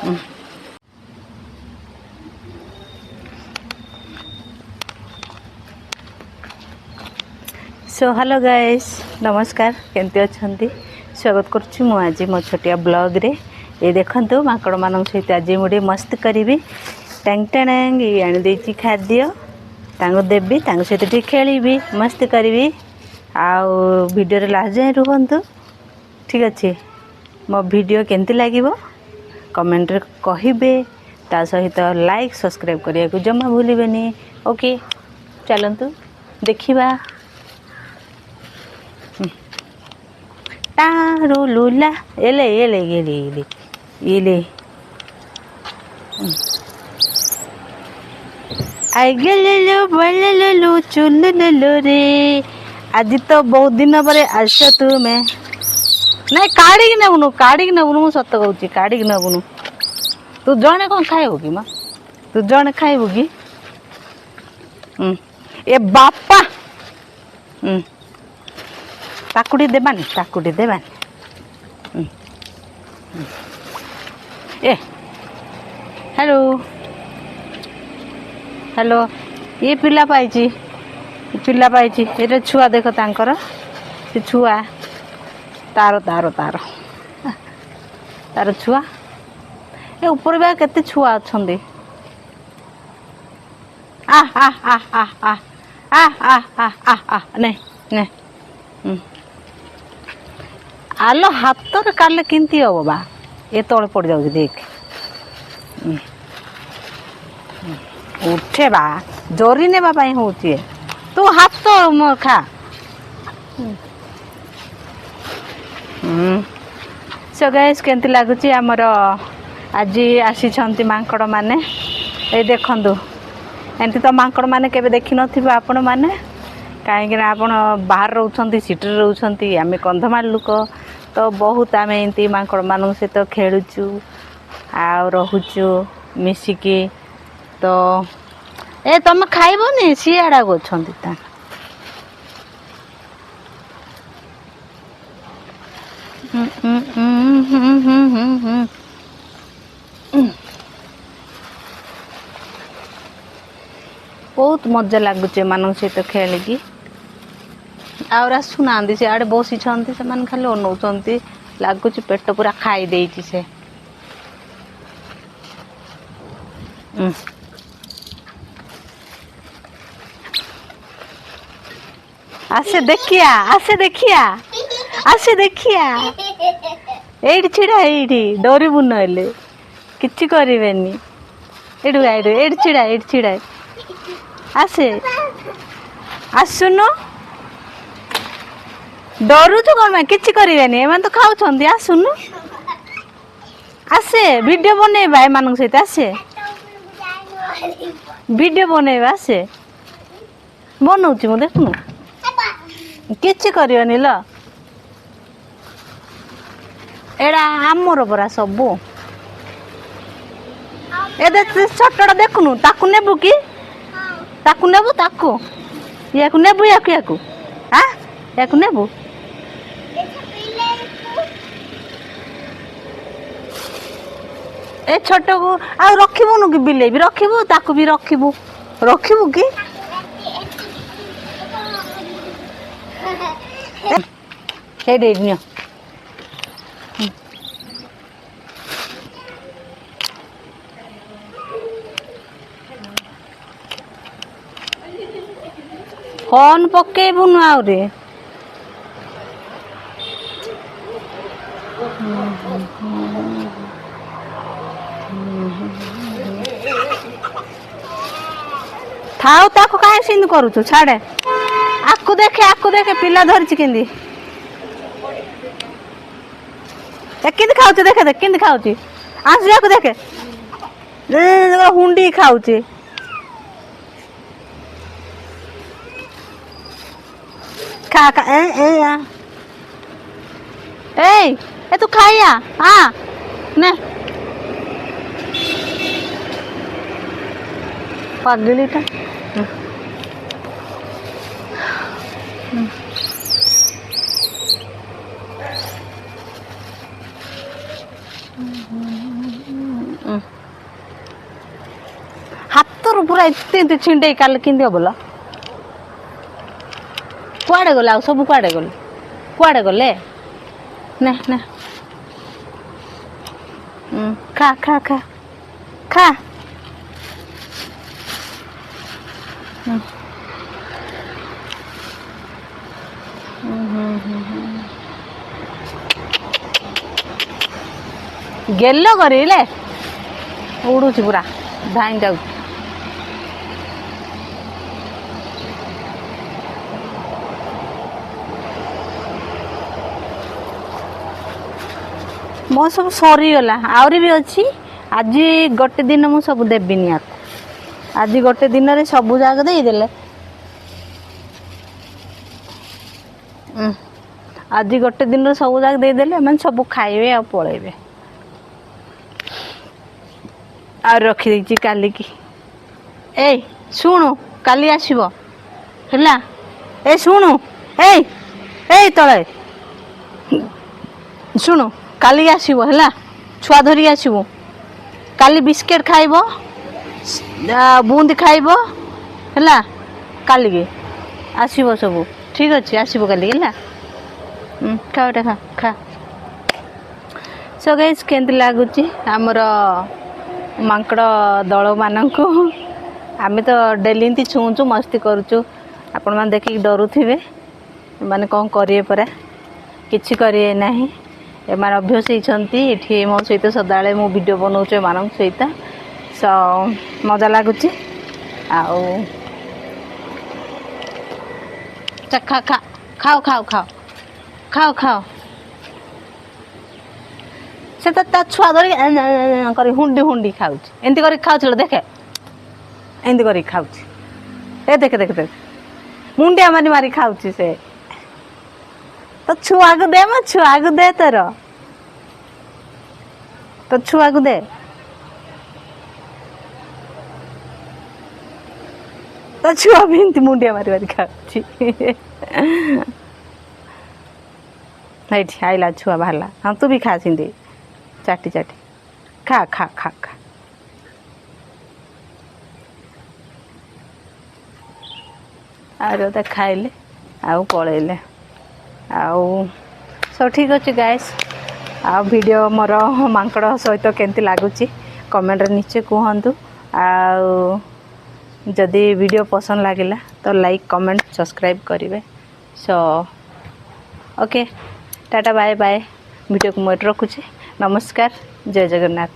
So hello guys नमस्कार केमती अच्छी स्वागत करुच्ची मु आज मो छोटिया ब्लॉग रे ये देखंतु माकड़ मान सहित आज मुझे मस्त करी टैंग टैंग ये आनी देती खाद्य देवी सहित टे खेली मस्त करी वीडियो लास्ट जाए रुहतु ठीक अच्छे मो वीडियो केमती लगे कमेंट रे कहिबे ता सहित लाइक सब्सक्राइब करने को जमा भूलिबेनी ओके चलतु देखिबा तारो लूला एले एले एले एले एले आगे लो बोले लो चुल लो रे आज तो बहुत दिन पर आस तुम्हें नहीं काढ़ी नबुनु मु सत कहूँ काढ़ी नबुनु तू जड़े कौन खाइबू कि माँ तू जड़े खाइबू कि ए बापा ताकुटी देबानी ए हेलो हेलो ये पिला पाइची ये छुआ देख तांकर से छुआ तार तार तार तार छुआ ए ऊपर भी केते छुआ अच्छे आ आ आ आ आ आ आ आ आ आ नहीं नहीं आलो हाथ काले किंती हम बा ये तले पड़ जाऊँ देख उठे बा जरी ने हूँ तू हाथ मोर खा सो गाइस केमती लगुच आमर आज आसी मांकड़ माने ये देखंतु एमती तो मांकड़ माने केबे देखि नथिबे आपण माने कहीं आपण बाहर रोचंती सिटी रोचंती आमे कंधमाल लोक तो बहुत आम एमती मांकड़ मान सहित खेलुचु आ रोचु मिसिकी तो ए तुम खाइबनी सियाड़ा अच्छा बहुत मजा लगुच मान सहित खेलिकी आउर आसुना से आड़े बसी से खाली अनौंट लगुच पेट पूरा खाई देती से आसे देखिया एठी छिड़ा एठी डरबू नले किछि करिवेनी एठी छिड़ा आसे आसुनु डरू तो कौन मैं किसी करेनि एम तो खाऊँ आसुनु आसे वीडियो बनैबा एम सहित आसे वीडियो बनैबा आसे बनाऊँ मु देखुनु किछि करनी ल एड़ा आमर परा सबू ए छोटा देखुनु ताकू नेबू कि ताकू नेबू ताकू याकू नेबू याकू हाँ याकू नेबू ए छोट को आ रखिबुनु कि बिले भी रखिबु ताकू भी रखिबु कि हे दे नियो फोन पकेबुनु आउरे थाउ ताको काहे सिंध करूछु छाड़े आकु देखे पिला धरछि किंदी किंदी खाउछि देखे किंदी खाउछि आंस जाको देखे हुंडी खाउछि खा खा ए तू खाइया हाँ ने पगलीटा पूरा एत छिंडे काल कि बोल कुआड़े गले सब कुआड़े गले ना ना खा खा खा खा गेलो करेले उड़ूची पूरा धाई जाऊ मो सब सरीगला आहरी भी अच्छी आज गोटे दिन मु सब देविनी आपको आज गोटे दिन रे सब जाग देदेले आज गोटे दिन सब जाग देदेले मैंने सब खाइबे आ पलैबे आ रखी देछि काली की ए शुणु काली आसीबो हैला ए शुणु ए ए तळे शुणु काली आसीबो हैला छुआ धरी आसीबो काली बिस्किट खाइबो बूंद खाइबो हैला काली के आसीबो सब ठीक अछि आसीबो काली हैला खाओटा खा खा सो गाइस केंति लागुची हमर मांकड़ दल मानक आम तो डेली एमती छुँचु मस्ती करुचु आपण मैंने देखिक डरुवे मैंने कौन करेंगे परा किसी करें ना एम अभ्यस होती मो सहित सदाले मु वीडियो बनाऊे एम सहित सो मजा लगुच खा खा खाओ खाओ खाओ खाओ खाओ से तो छुआ धर हुंडी हुंडी खाऊ एमती कर खाऊ देखे एमती कर खाऊ ए देखे देखे देख मुंडिया मारी मारी खाऊ से तो छुआ को दे मो छुआ को दे तो छुआ को दे तो छुआ भी एमती मुंडिया मारी मारी खाऊ आइला छुआ बाहर हाँ तू भी खा सिंधी चाटी चाटी खा खा खा खा आरो खाइले आउ पलैले आउ सब ठीक अच्छे गाइस आ वीडियो मोर मांकड़ सहित केमती लगुच कमेंट नीचे कहतु आउ जदि वीडियो पसंद लगिला तो लाइक कमेंट सब्सक्राइब करेंगे so okay tata bye bye video को मैं रखुची नमस्कार जय जगन्नाथ।